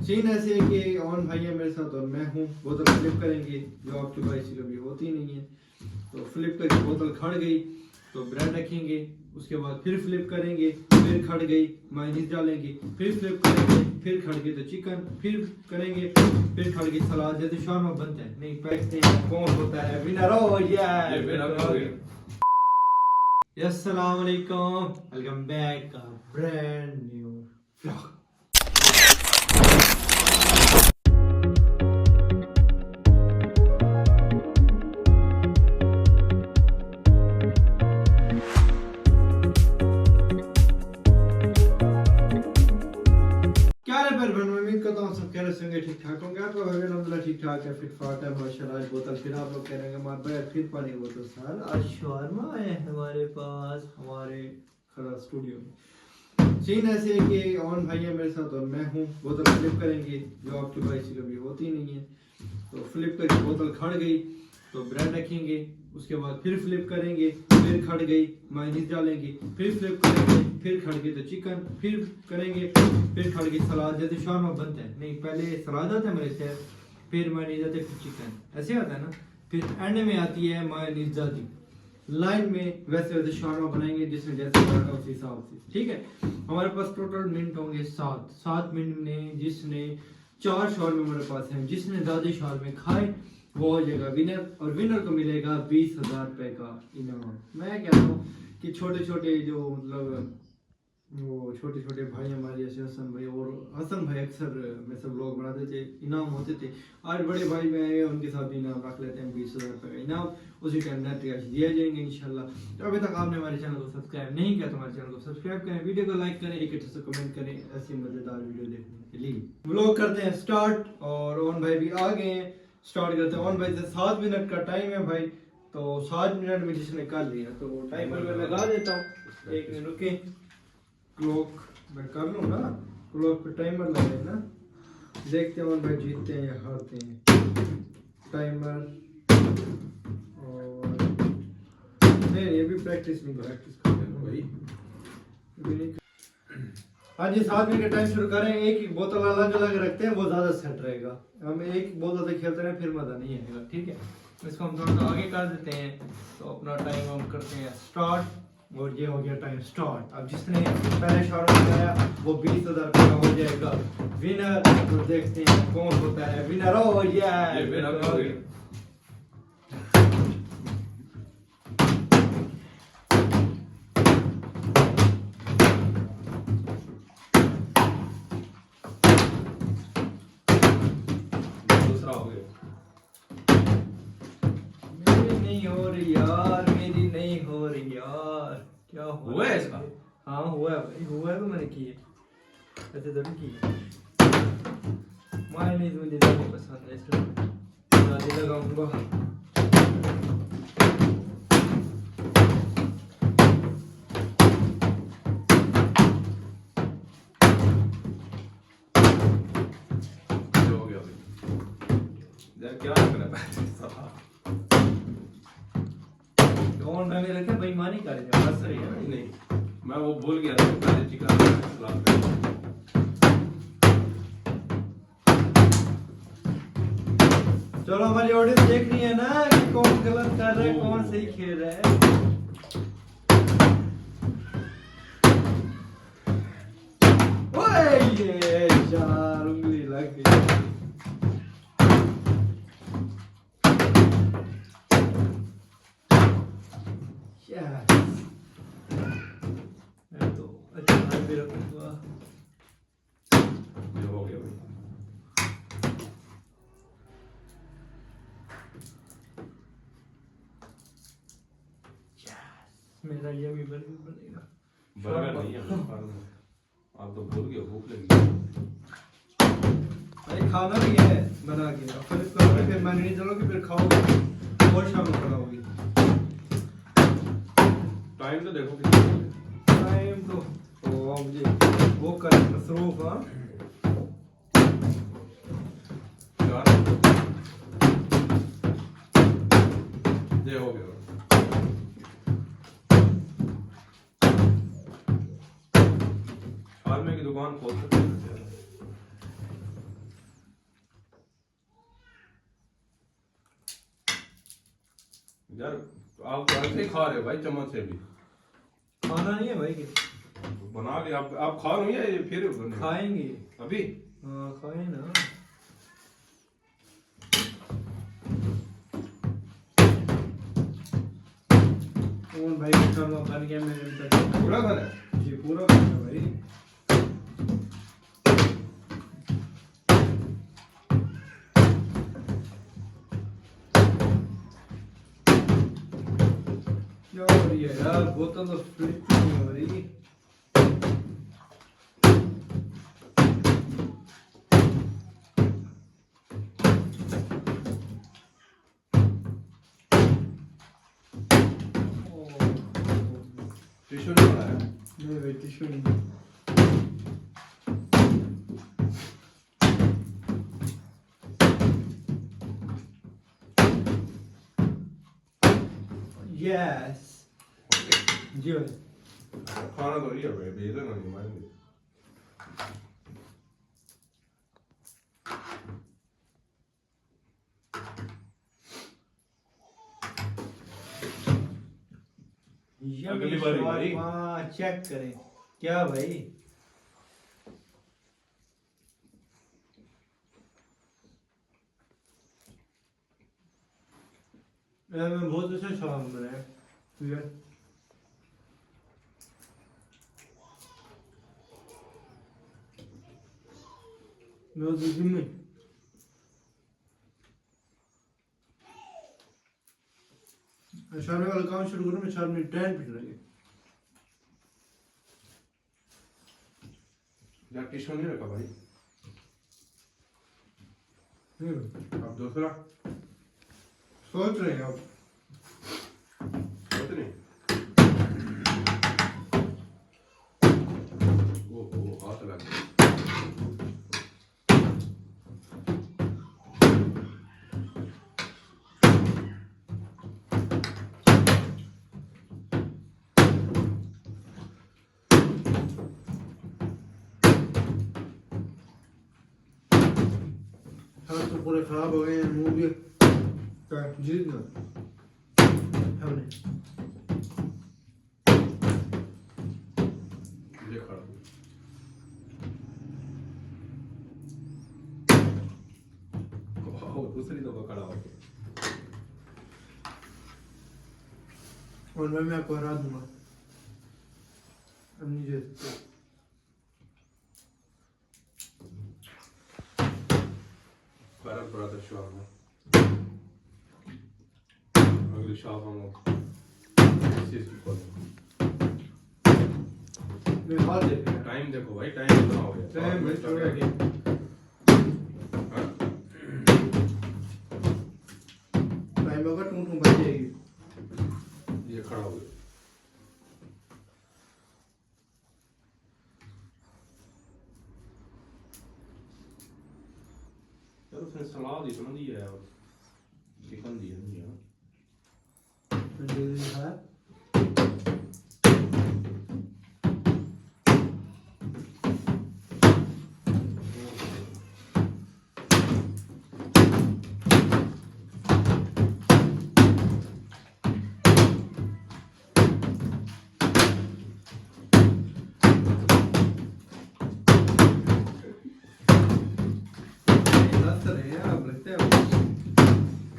Scene ऐसे है कि ऑन भाई है मेरे साथ और मैं हूँ। बोतल फ्लिप करेंगे जो आपके पास कभी होती नहीं है, तो फ्लिप करके बोतल खड़ गई तो ब्रेड रखेंगे, उसके बाद फिर फ्लिप करेंगे, फिर खड़ गई मायोनीज डालेंगे, फिर फ्लिप करेंगे, फिर खड़ गई तो चिकन, फिर करेंगे, फिर खड़ गई सलाद। जैसे शार्मा बनता है नहीं देखते हैं कौन होता है विनर। ओ ये अस्सलाम वालेकुम, वेलकम बैक का ब्रांड न्यू व्लॉग। उम्मीद करता हूँ सब कह रहे ठीक ठाक होंगे। आपका भाई अल्हम्दुलिल्लाह ठीक ठाक है, फिट फाट है माशाल्लाह। आज बोतल फिर आप लोग कह रहे हैं हमारे भाई फिर पानी की बोतल साल आज शवारमा आए हैं हमारे पास हमारे खड़ा स्टूडियो में। सीन ऐसे है कि ऑन भाई है मेरे साथ और मैं हूँ। बोतल फ्लिप करेंगे जो आपके पास कभी होती नहीं है, तो फ्लिप करके बोतल खड़ गई तो ब्रेड रखेंगे, उसके बाद फिर फ्लिप करेंगे, फिर खड़ गई मायोनीज डालेंगे, फिर फ्लिप करेंगे, फिर खड़ गई तो चिकन, फिर करेंगे, फिर खड़ गई सलाद। जैसे शार्मा बनता है नहीं पहले सलाद आता है मेरे से, फिर मायोनीज आते फिर चिकन, ऐसे आता है ना। फिर एंड में आती है मायोनीज ज़्यादा लाइन में। वैसे वैसे शार्मा बनाएंगे जिसमें जैसे बनाना उस हिसाब से, ठीक है। हमारे पास टोटल मिनट होंगे 7 मिनट में। जिसने 4 शार्मे हमारे पास हैं, जिसने ज़्यादा शार्मे खाए वो हो जाएगा विनर, और विनर को मिलेगा 20,000 रुपये का इनाम। मैं कहता हूँ कि छोटे छोटे जो मतलब वो छोटे छोटे भाई हमारे जैसे हसन भाई और हसन भाई अक्सर में सब लोग बनाते थे, इनाम होते थे। आज बड़े भाई में आए उनके साथ भी इनाम रख लेते हैं, 20,000 रुपये का इनाम उसी टाइम नेट कैश दिए जाएंगे इंशाल्लाह। तो अभी तक आपने हमारे चैनल को सब्सक्राइब नहीं किया तो हमारे चैनल को सब्सक्राइब करें, वीडियो को लाइक करें, एक अच्छे से कमेंट करें ऐसी मज़ेदार वीडियो देखने के लिए। व्लॉग करते हैं स्टार्ट और ओन भाई भी आ गए हैं। स्टार्ट करते हैं। ओन भाई से 7 मिनट का टाइम है भाई, तो 7 मिनट में जिसने कर लिया तो टाइमर में लगा देता हूँ। 1 मिनट रुके, क्लॉक मैं कर लूँ ना, क्लॉक पे टाइमर लगे ना, देखते हैं भाई जीतते हैं या हारते हैं। टाइमर और नहीं ये भी प्रैक्टिस नहीं करते भाई। हाँ जी 7 मिनट का टाइम शुरू करें। एक ही बोतल अलग अलग रखते हैं वो ज़्यादा सेट रहेगा। हम एक बोतल से खेलते हैं फिर मज़ा नहीं आएगा, ठीक है। इसको हम थोड़ा सा आगे कर देते हैं तो अपना टाइम हम करते हैं स्टार्ट। और ये हो गया टाइम स्टार्ट। अब जिसने पहले शॉट लगाया वो 20,000 रुपये का हो जाएगा विनर। तो देखते हैं कौन होता है विनर। ओ ये दूसरा हो गया। मेरी नहीं हो रही यार, मेरी नहीं हो रही यार, क्या हुआ है इसका? हाँ हुआ है भाई, हुआ है तो मैंने की है, ऐसे तो नहीं की है। मायोनीज मुझे ज़्यादा पसंद है इसलिए ज़्यादा लगाऊंगा। हो गया यार, क्या कर रहा है कौन मैं मेरे क्या बेईमानी कर रहे हैं, बस रही है ना। नहीं मैं वो भूल गया था पहले चिकन सलाद में। चलो हमारी ऑडियंस देख रही है ना कि कौन गलत कर रहा है कौन सही खेल रहा है। ओए ये यार उंगली लग गई। मैं तो अच्छा हाथ भी रखूंगा। ये हो गया भाई। मेरा ये भी बर्गर बनेगा। बर्गर नहीं है आप तो भूल गए, भूख लगी। अरे खाना भी है बना के, फिर इसको फिर मैंने नहीं चलोगे फिर खाओगे और शाम को बनाओगे। टाइम तो देखो कितना टाइम तो मुझे वो कर मसरूफ। हाँ ये हो गया। फार्मे की दुकान खोल सकते हैं। यार आप तो ऐसे ही खा रहे हो भाई, चम्मच से भी खाना नहीं है भाई के बना के आप खा रहे हो या ये फिर बने? खाएंगे अभी हाँ खाए ना। कौन भाई का खाना बन गया मेरे तक पूरा खाना है? जी पूरा खाना भाई। क्या हो रही है यार, बोतल तो फ्लिप नहीं हो रही। टिश्यू नहीं बनाया? नहीं भाई टिश्यू नहीं। यस जी भाई। खाना तो ये है भेज देना नहीं मारेंगे। अगली बारी भाई चेक करें क्या भाई। मैं बहुत अच्छा शाम बनाया ठीक है। मैं तो जिम में शाम वाला काम शुरू करूँ मैं 4 मिनट 10 मिनट लगे। यार टिश्यू नहीं रखा भाई। अब दूसरा सोच रहे हैं आप सोच नहीं। ओ हाथ लग गया। हाथ तो पूरे खराब हो गए हैं, मुंह भी जीत गए हमने। ये खड़ा हो। वाह, दूसरी दफा खड़ा हो गया। और मैं आपको हरा दूंगा अब नहीं जीत। फर्क पड़ा था शाम में। अगली शाम हम इस चीज की कॉल। मैं हाथ देख रहा टाइम देखो भाई, टाइम कितना हो गया? टाइम भाई थोड़ा ही हाँ? टाइम होगा टूं टूं बज जाएगी। ये खड़ा हो गया। यार उसने सलाद इतना दिया है और चिकन दिया नहीं है। जल्दी है हंस रहे हैं आप, लगते हैं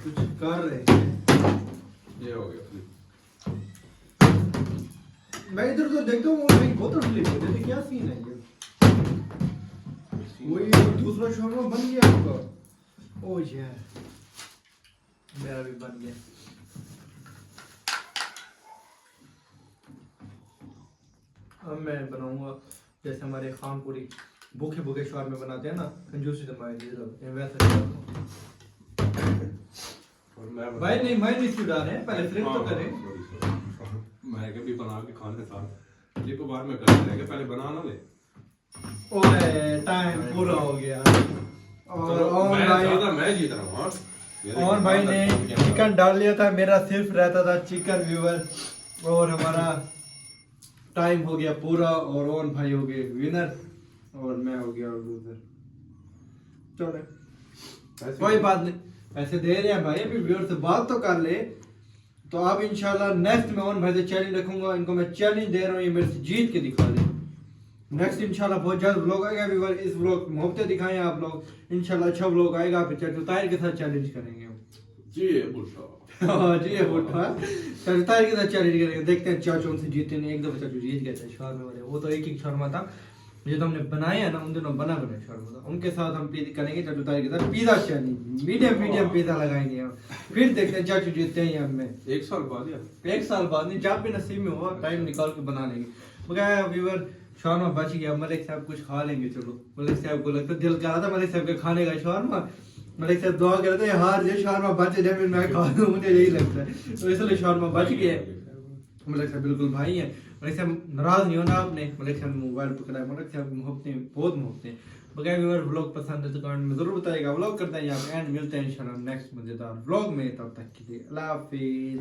कुछ कर रहे हैं। ये हो गया। मैं इधर तो देखता हूँ मेरी बोतल स्लिप हो जाती, क्या सीन है ये। वही दूसरा शोरमा बन गया आपका। ओ ये मेरा भी बन गया। अब मैं बनाऊंगा जैसे हमारे खानपुरी भूखे भूखे शोरमे बनाते हैं ना, कंजूसी दमाए वैसा। और मैं भाई नहीं मैं नहीं क्यों डाले पहले फ्लिप तो करें। मैं कभी बना के खाने साथ ये को बाद में करने लगे, पहले बनाना ले। ओए टाइम पूरा हो गया। और भाई मैं जीत रहा हूँ। हाँ और भाई ने चिकन डाल लिया था, मेरा सिर्फ रहता था चिकन व्यूअर। और हमारा टाइम हो गया पूरा और ओन भाई हो गए विनर और मैं हो गया लूजर। चलो कोई बात नहीं, पैसे दे रहे हैं भाई, अभी व्यूअर से बात तो कर ले। तो अब इंशाल्लाह नेक्स्ट मैं उन भाई से चैलेंज रखूंगा, इनको मैं चैलेंज दे रहा हूँ, ये मेरे से जीत के दिखा दें। नेक्स्ट इंशाल्लाह बहुत जल्द व्लॉग आएगा व्यूअर, इस व्लॉग मोहब्बतें दिखाएं आप लोग, इंशाल्लाह अच्छा व्लॉग आएगा, फिर चाचू ताहिर के साथ चैलेंज करेंगे हम। जी है बुढ़ा। हाँ जी है बुढ़ा, चाचू ताहिर के साथ चैलेंज करेंगे, देखते हैं चाचू उनसे जीते नहीं। एक दफा चाचू जीत गए थे शौरमा वाले, वो तो एक शौरमा था जो हमने बनाया ना, उन दिनों बना शौरमा था, उनके साथ हम करेंगे चाचू ताहिर के साथ पिज़्ज़ा चैलेंज, मीडियम पिज़्ज़ा लगाएंगे हम, फिर देखते हैं चाचू जीतते हैं या हमें। 1 साल बाद या 1 साल बाद नहीं, जब भी नसीब में हुआ टाइम निकाल के बना लेंगे। मगर व्यूअर शौरमा बच गया, मलिक साहब कुछ खा लेंगे। चलो मलिक साहब को लगता दिल कर रहा था मलिक साहब के खाने का शौरमा, मलिक साहब दुआ कर रहे थे हार जे शौरमा बच जाए फिर मैं खा लूं, मुझे यही लगता है, तो इसलिए शौरमा बच गया। मलिक साहब बिल्कुल भाई है, मलिक साहब नाराज नहीं होना आपने, मलिक साहब ने मोबाइल पकड़ा है, मलिक साहब मोहब्बतें बहुत मोहब्बतें। बगैर व्यूअर व्लॉग पसंद है तो कमेंट में जरूर बताइएगा। व्लॉग करते हैं यहाँ पे एंड, मिलते हैं इंशाल्लाह नेक्स्ट मजेदार व्लॉग में, तब तक के लिए अल्लाह हाफिज़।